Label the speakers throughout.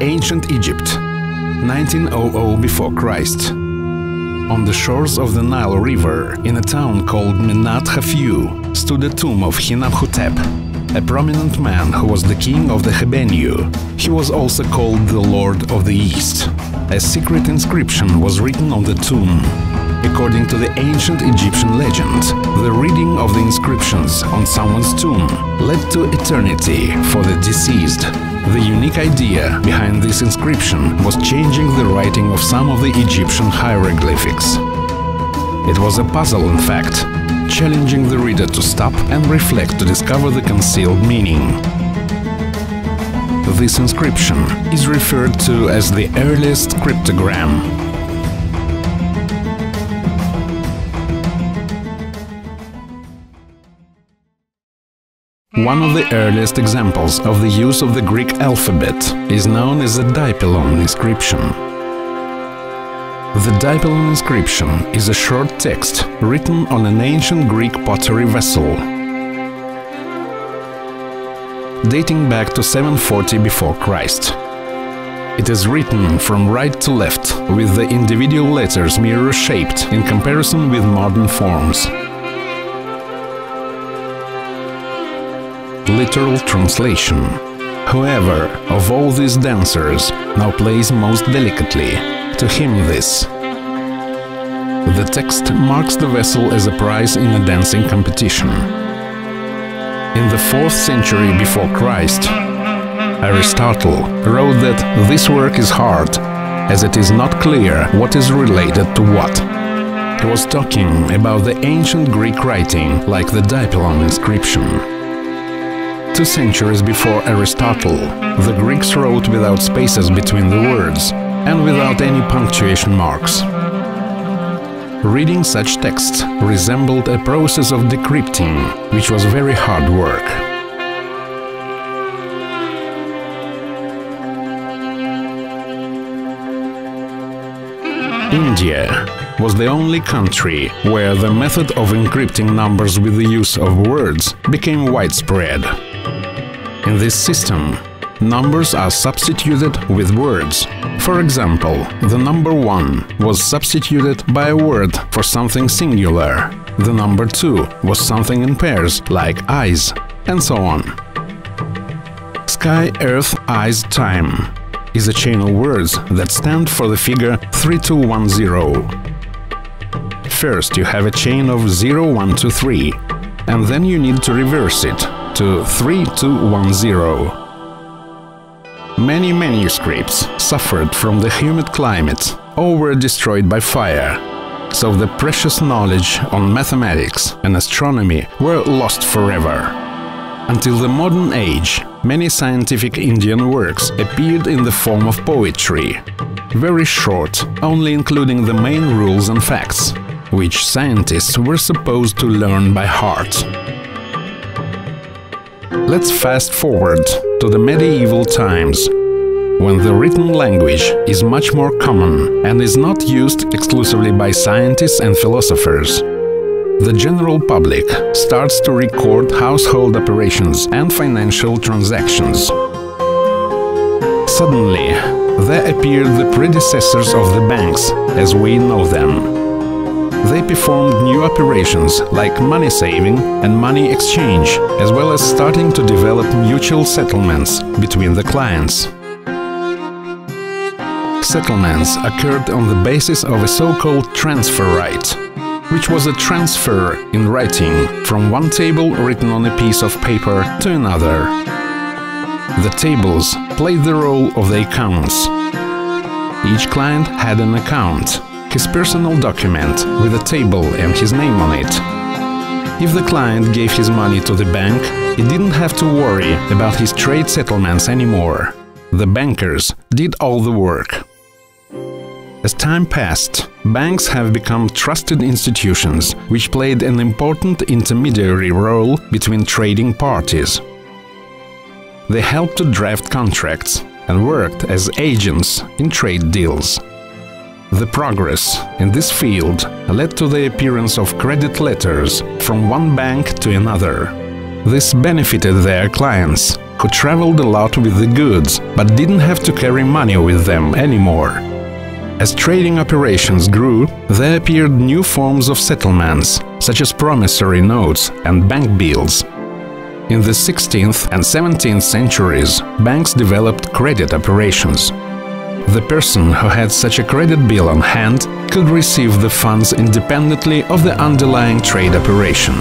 Speaker 1: Ancient Egypt, 1900 before Christ. On the shores of the Nile River, in a town called Menat Hafiu, stood a tomb of Hinab-Hotep, a prominent man who was the king of the Hebenu. He was also called the Lord of the East. A secret inscription was written on the tomb. According to the ancient Egyptian legend, the reading of the inscriptions on someone's tomb led to eternity for the deceased. The unique idea behind this inscription was changing the writing of some of the Egyptian hieroglyphics. It was a puzzle, in fact, challenging the reader to stop and reflect to discover the concealed meaning. This inscription is referred to as the earliest cryptogram. One of the earliest examples of the use of the Greek alphabet is known as the dipylon inscription. The dipylon inscription is a short text written on an ancient Greek pottery vessel, dating back to 740 before Christ. It is written from right to left, with the individual letters mirror-shaped in comparison with modern forms. Literal translation. Whoever of all these dancers now plays most delicately, to him this. The text marks the vessel as a prize in a dancing competition. In the 4th century before Christ, Aristotle wrote that this work is hard, as it is not clear what is related to what. He was talking about the ancient Greek writing, like the dipylon inscription. 2 centuries before Aristotle, the Greeks wrote without spaces between the words and without any punctuation marks. Reading such texts resembled a process of decrypting, which was very hard work. India was the only country where the method of encrypting numbers with the use of words became widespread. In this system, numbers are substituted with words. For example, the number 1 was substituted by a word for something singular. The number 2 was something in pairs, like eyes, and so on. Sky, Earth, Eyes, Time is a chain of words that stand for the figure 3210. First you have a chain of 0, 1, 2, 3, and then you need to reverse it to 3210. Many manuscripts suffered from the humid climate or were destroyed by fire, so the precious knowledge on mathematics and astronomy were lost forever. Until the modern age, many scientific Indian works appeared in the form of poetry, very short, only including the main rules and facts, which scientists were supposed to learn by heart. Let's fast forward to the medieval times, when the written language is much more common and is not used exclusively by scientists and philosophers. The general public starts to record household operations and financial transactions. Suddenly, there appeared the predecessors of the banks as we know them. They performed new operations like money saving and money exchange, as well as starting to develop mutual settlements between the clients. Settlements occurred on the basis of a so-called transfer right, which was a transfer in writing from one table written on a piece of paper to another. The tables played the role of the accounts. Each client had an account, his personal document with a table and his name on it. If the client gave his money to the bank, he didn't have to worry about his trade settlements anymore. The bankers did all the work. As time passed, banks have become trusted institutions which played an important intermediary role between trading parties. They helped to draft contracts and worked as agents in trade deals. The progress in this field led to the appearance of credit letters from one bank to another. This benefited their clients, who traveled a lot with the goods, but didn't have to carry money with them anymore. As trading operations grew, there appeared new forms of settlements, such as promissory notes and bank bills. In the 16th and 17th centuries, banks developed credit operations. The person who had such a credit bill on hand could receive the funds independently of the underlying trade operation.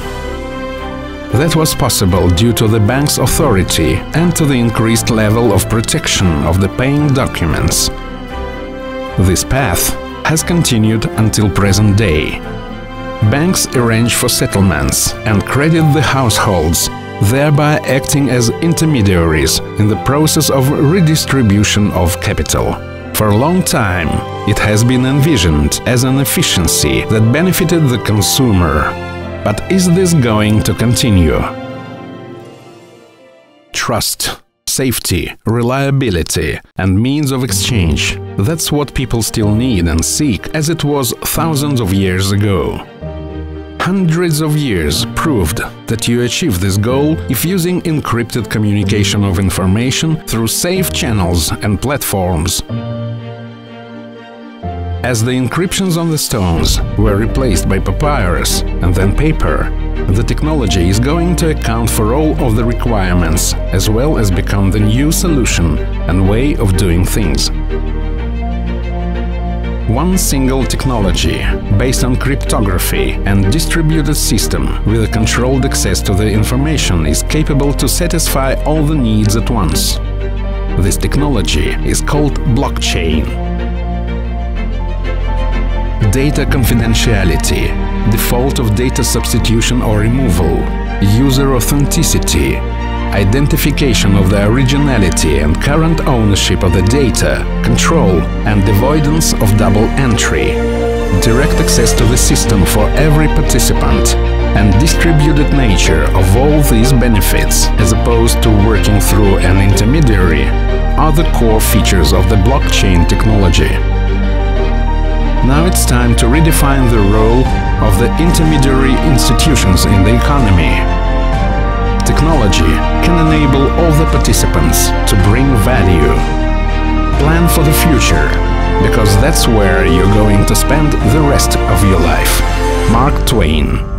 Speaker 1: That was possible due to the bank's authority and to the increased level of protection of the paying documents. This path has continued until present day. Banks arrange for settlements and credit the households, thereby acting as intermediaries in the process of redistribution of capital. For a long time, it has been envisioned as an efficiency that benefited the consumer. But is this going to continue? Trust, safety, reliability and means of exchange – that's what people still need and seek, as it was thousands of years ago. Hundreds of years proved that you achieve this goal if using encrypted communication of information through safe channels and platforms. As the encryptions on the stones were replaced by papyrus and then paper, the technology is going to account for all of the requirements, as well as become the new solution and way of doing things. One single technology, based on cryptography and distributed system with a controlled access to the information, is capable to satisfy all the needs at once. This technology is called blockchain. Data confidentiality, default of data substitution or removal, user authenticity, identification of the originality and current ownership of the data, control and avoidance of double entry, direct access to the system for every participant, and distributed nature of all these benefits, as opposed to working through an intermediary, are the core features of the blockchain technology. Now it's time to redefine the role of the intermediary institutions in the economy. Technology can enable all the participants to bring value. Plan for the future, because that's where you're going to spend the rest of your life. Mark Twain.